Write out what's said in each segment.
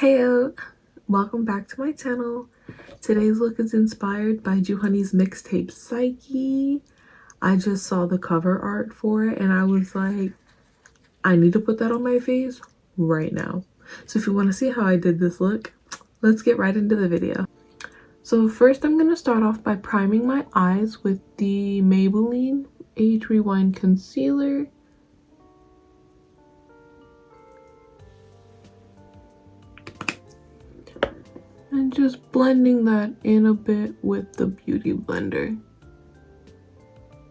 Heyo! Welcome back to my channel. Today's look is inspired by Joohoney's mixtape Psyche. I just saw the cover art for it and I was like, I need to put that on my face right now. So if you want to see how I did this look, let's get right into the video. So first I'm going to start off by priming my eyes with the Maybelline Age Rewind Concealer. And just blending that in a bit with the Beauty Blender.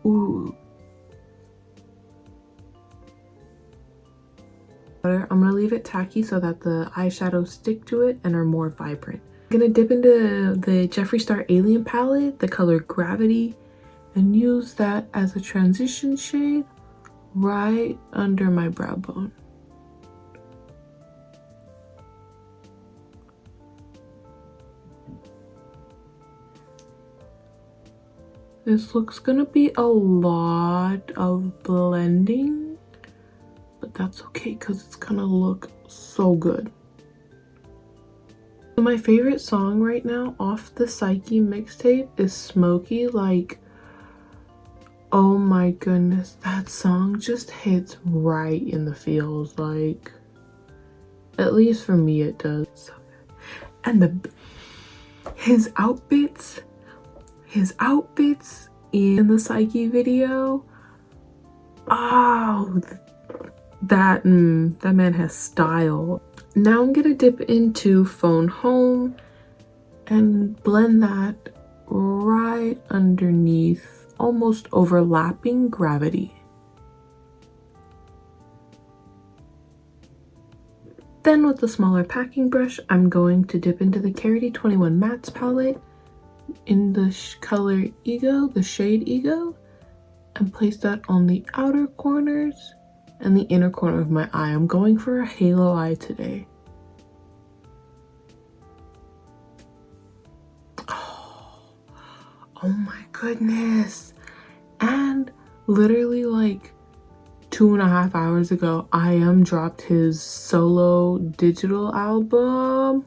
Ooh. I'm gonna leave it tacky so that the eyeshadows stick to it and are more vibrant. I'm gonna dip into the Jeffree Star Alien palette, the color Gravity, and use that as a transition shade right under my brow bone. This looks gonna be a lot of blending, but that's okay because it's gonna look so good. So my favorite song right now off the Psyche mixtape is Smoky. Like, oh my goodness, that song just hits right in the feels. Like, at least for me it does. And his outfits in the Psyche video, oh, that man has style. Now I'm gonna dip into Phone Home and blend that right underneath, almost overlapping Gravity. Then with the smaller packing brush, I'm going to dip into the Carity 21 Mattes palette in the color Ego, the shade Ego, and place that on the outer corners and the inner corner of my eye. I'm going for a halo eye today. Oh my goodness. And literally like 2.5 hours ago, I.M dropped his solo digital album.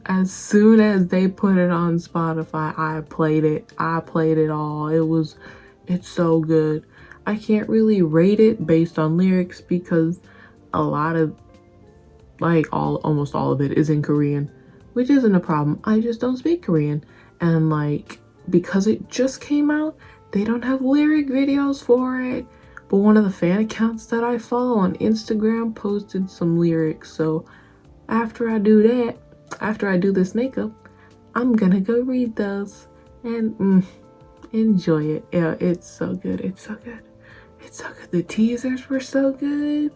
As soon as they put it on Spotify, I played it all. It's so good. I can't really rate it based on lyrics because a lot of, like, almost all of it is in Korean, which isn't a problem. I just don't speak Korean, and like, because it just came out, they don't have lyric videos for it. But one of the fan accounts that I follow on Instagram posted some lyrics, so after I do that, after I do this makeup, I'm gonna go read those and enjoy it. Yeah, it's so good. It's so good. It's so good. The teasers were so good.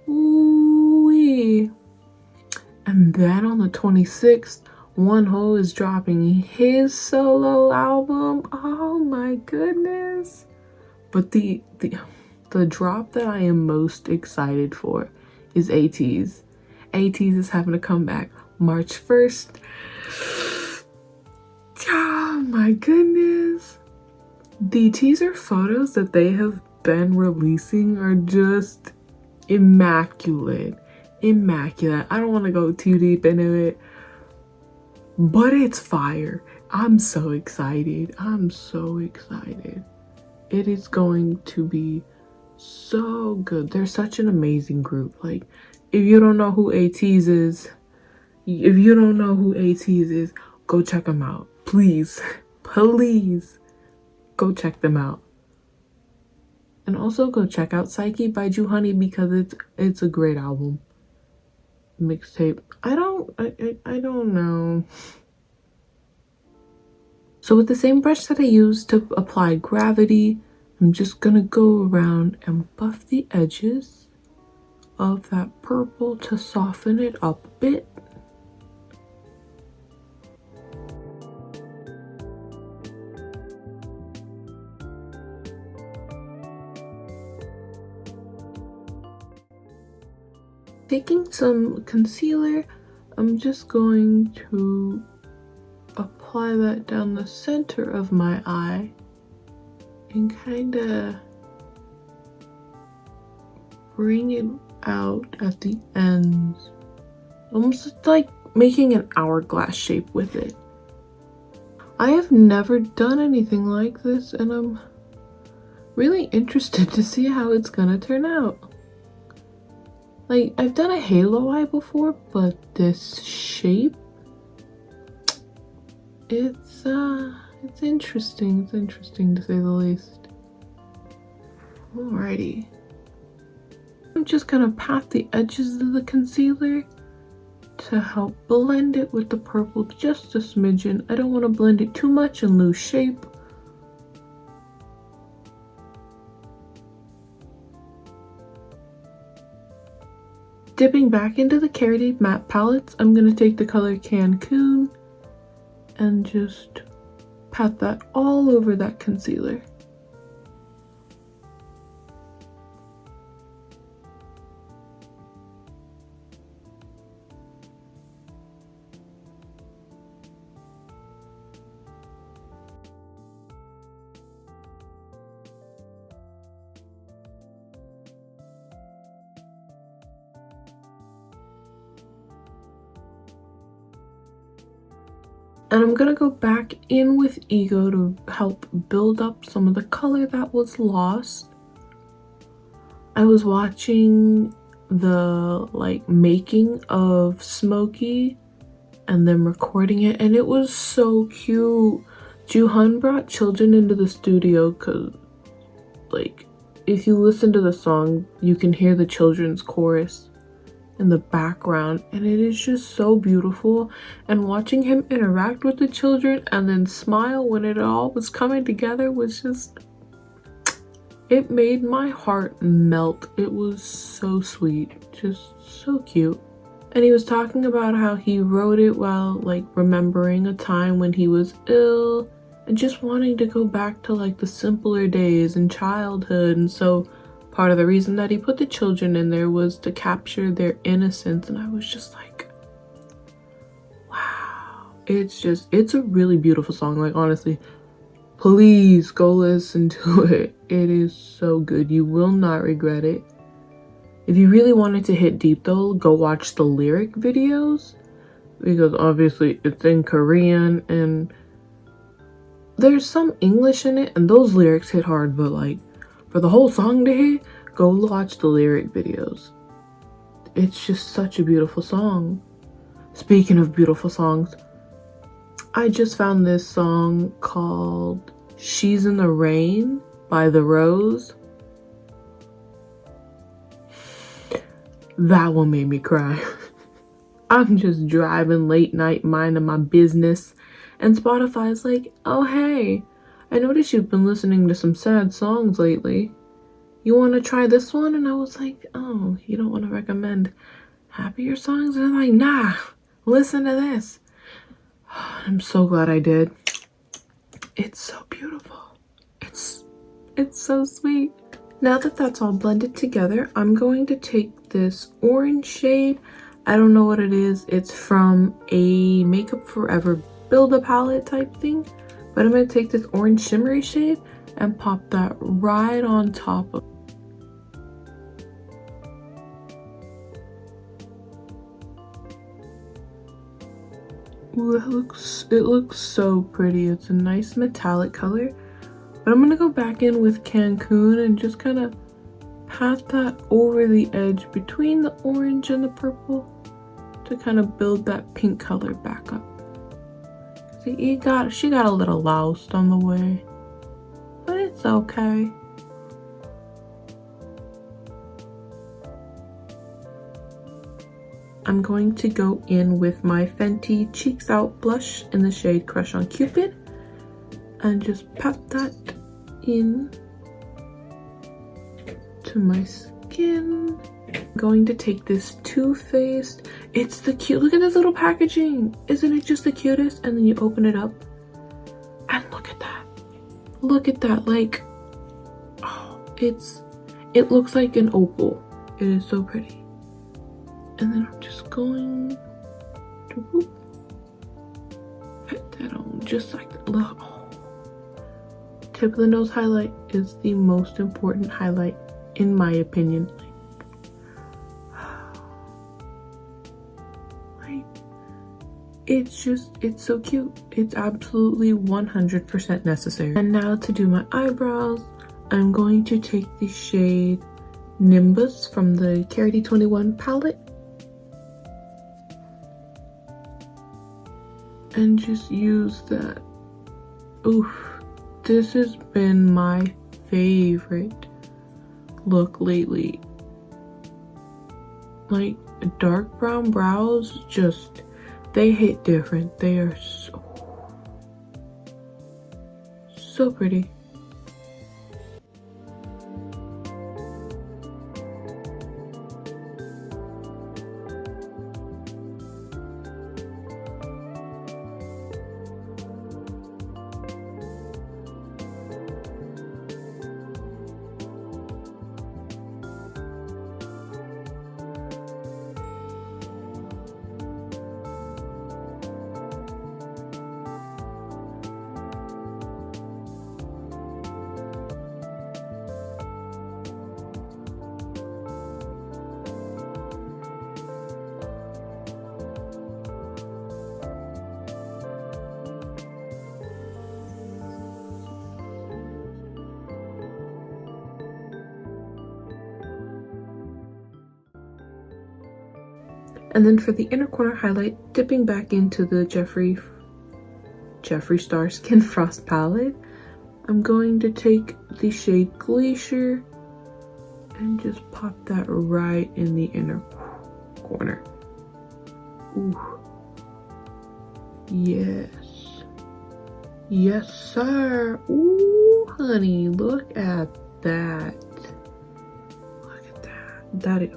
Ooh-wee. And then on the 26th, Wonho is dropping his solo album. Oh my goodness. But the drop that I am most excited for is ATEEZ. ATEEZ is having a comeback March 1st. Oh my goodness. The teaser photos that they have been releasing are just immaculate. Immaculate. I don't want to go too deep into it, but it's fire. I'm so excited. I'm so excited. It is going to be so good. They're such an amazing group. Like, if you don't know who ATEEZ is, go check them out. Please, please go check them out. And also go check out Psyche by Joohoney because it's a great album. Mixtape. I don't know. So with the same brush that I used to apply Gravity, I'm just gonna go around and buff the edges of that purple to soften it up a bit. Taking some concealer, I'm just going to apply that down the center of my eye and kind of bring it out at the ends. Almost like making an hourglass shape with it. I have never done anything like this, and I'm really interested to see how it's gonna turn out. Like, I've done a halo eye before, but this shape, it's interesting. It's interesting to say the least. Alrighty. I'm just gonna pat the edges of the concealer to help blend it with the purple just a smidgen. I don't want to blend it too much and lose shape. Dipping back into the Carrot matte palettes, I'm going to take the color Cancun and just pat that all over that concealer. And I'm gonna go back in with Ego to help build up some of the color that was lost. I was watching the making of Smokey and them recording it, and it was so cute. Joohoney brought children into the studio because if you listen to the song, you can hear the children's chorus in the background, and it is just so beautiful. And watching him interact with the children and then smile when it all was coming together was just, it made my heart melt. It was so sweet, just so cute. And he was talking about how he wrote it while remembering a time when he was ill and just wanting to go back to the simpler days in childhood. And so part of the reason that he put the children in there was to capture their innocence. And I was just like, wow. It's a really beautiful song. Honestly, please go listen to it. It is so good. You will not regret it. If you really wanted to hit deep though, go watch the lyric videos, because obviously it's in Korean and there's some English in it, and those lyrics hit hard, but for the whole song to hit, go watch the lyric videos. It's just such a beautiful song. Speaking of beautiful songs, I just found this song called She's in the Rain by The Rose. That one made me cry. I'm just driving late night minding my business, and Spotify's like, oh hey, I noticed you've been listening to some sad songs lately. You want to try this one? And I was like, oh, you don't want to recommend happier songs? And I'm like, nah, listen to this. I'm so glad I did. It's so beautiful. It's so sweet. Now that that's all blended together, I'm going to take this orange shade. I don't know what it is. It's from a Makeup Forever Build-A palette type thing. But I'm going to take this orange shimmery shade and pop that right on top of. Ooh, it looks so pretty. It's a nice metallic color. But I'm going to go back in with Cancun and just kind of pat that over the edge between the orange and the purple to kind of build that pink color back up. See, she got a little lost on the way, but it's okay. I'm going to go in with my Fenty Cheeks Out blush in the shade Crush on Cupid and just pat that in to my skin. I'm going to take this Too Faced. It's the cute, look at this little packaging. Isn't it just the cutest? And then you open it up and look at that. Look at that, oh, it looks like an opal. It is so pretty. And then I'm just going to put that on just like that. Look, oh. Tip of the nose highlight is the most important highlight in my opinion. It's so cute. It's absolutely 100% necessary. And now to do my eyebrows, I'm going to take the shade Nimbus from the Carity 21 palette and just use that. Oof, this has been my favorite look lately. Like, dark brown brows, just, they hit different. They are so pretty. And then for the inner corner highlight, dipping back into the Jeffree Star Skin Frost palette, I'm going to take the shade Glacier and just pop that right in the inner corner. Ooh. Yes. Yes, sir. Ooh, honey, look at that. Look at that.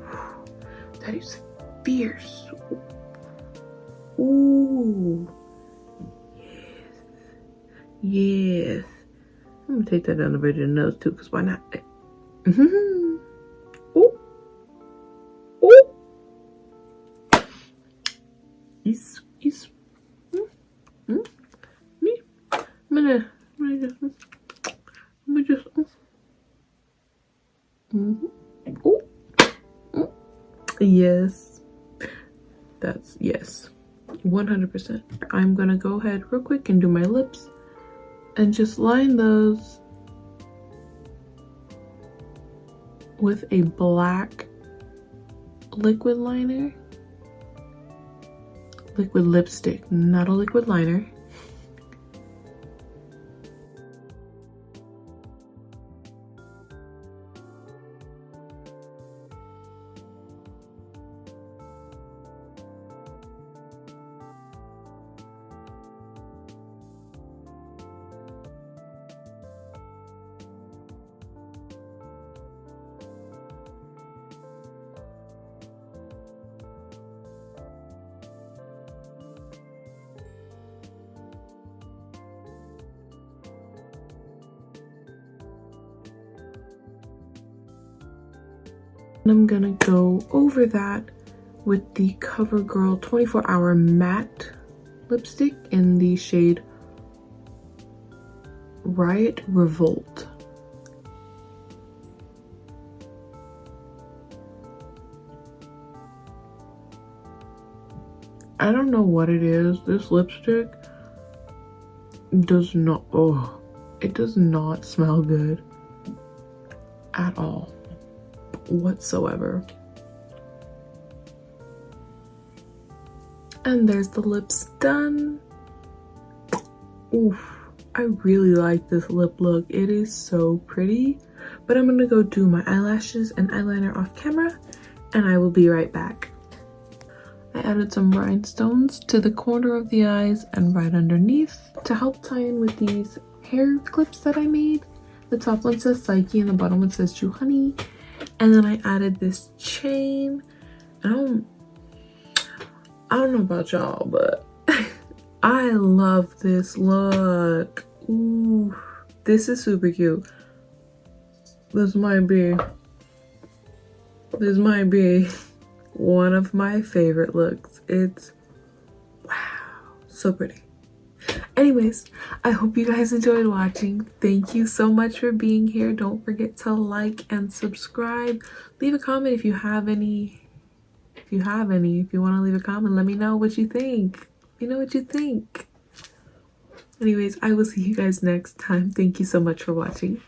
That is fierce. Ooh. Yes. I'm gonna take that down the bridge of the nose too, because why not? Ooh. Ooh. Yes. Me. I'm gonna just. Ooh. Yes. That's yes. 100%. I'm gonna go ahead real quick and do my lips and just line those with a black liquid liner. Liquid lipstick, not a liquid liner. And I'm gonna go over that with the CoverGirl 24-Hour Matte lipstick in the shade Riot Revolt. I don't know what it is. This lipstick does not, it does not smell good at all whatsoever. And there's the lips done. Oof, I really like this lip look. It is so pretty. But I'm gonna go do my eyelashes and eyeliner off camera, and I will be right back. I added some rhinestones to the corner of the eyes and right underneath to help tie in with these hair clips that I made. The top one says Psyche and the bottom one says Joohoney. And then I added this chain. I don't know about y'all, but I love this look. Ooh, this is super cute. This might be one of my favorite looks. It's wow, so pretty. Anyways, I hope you guys enjoyed watching. Thank you so much for being here. Don't forget to like and subscribe. Leave a comment if you have any If you have any, if you want to leave a comment, let me know what you think. Let me know what you think. Anyways, I will see you guys next time. Thank you so much for watching.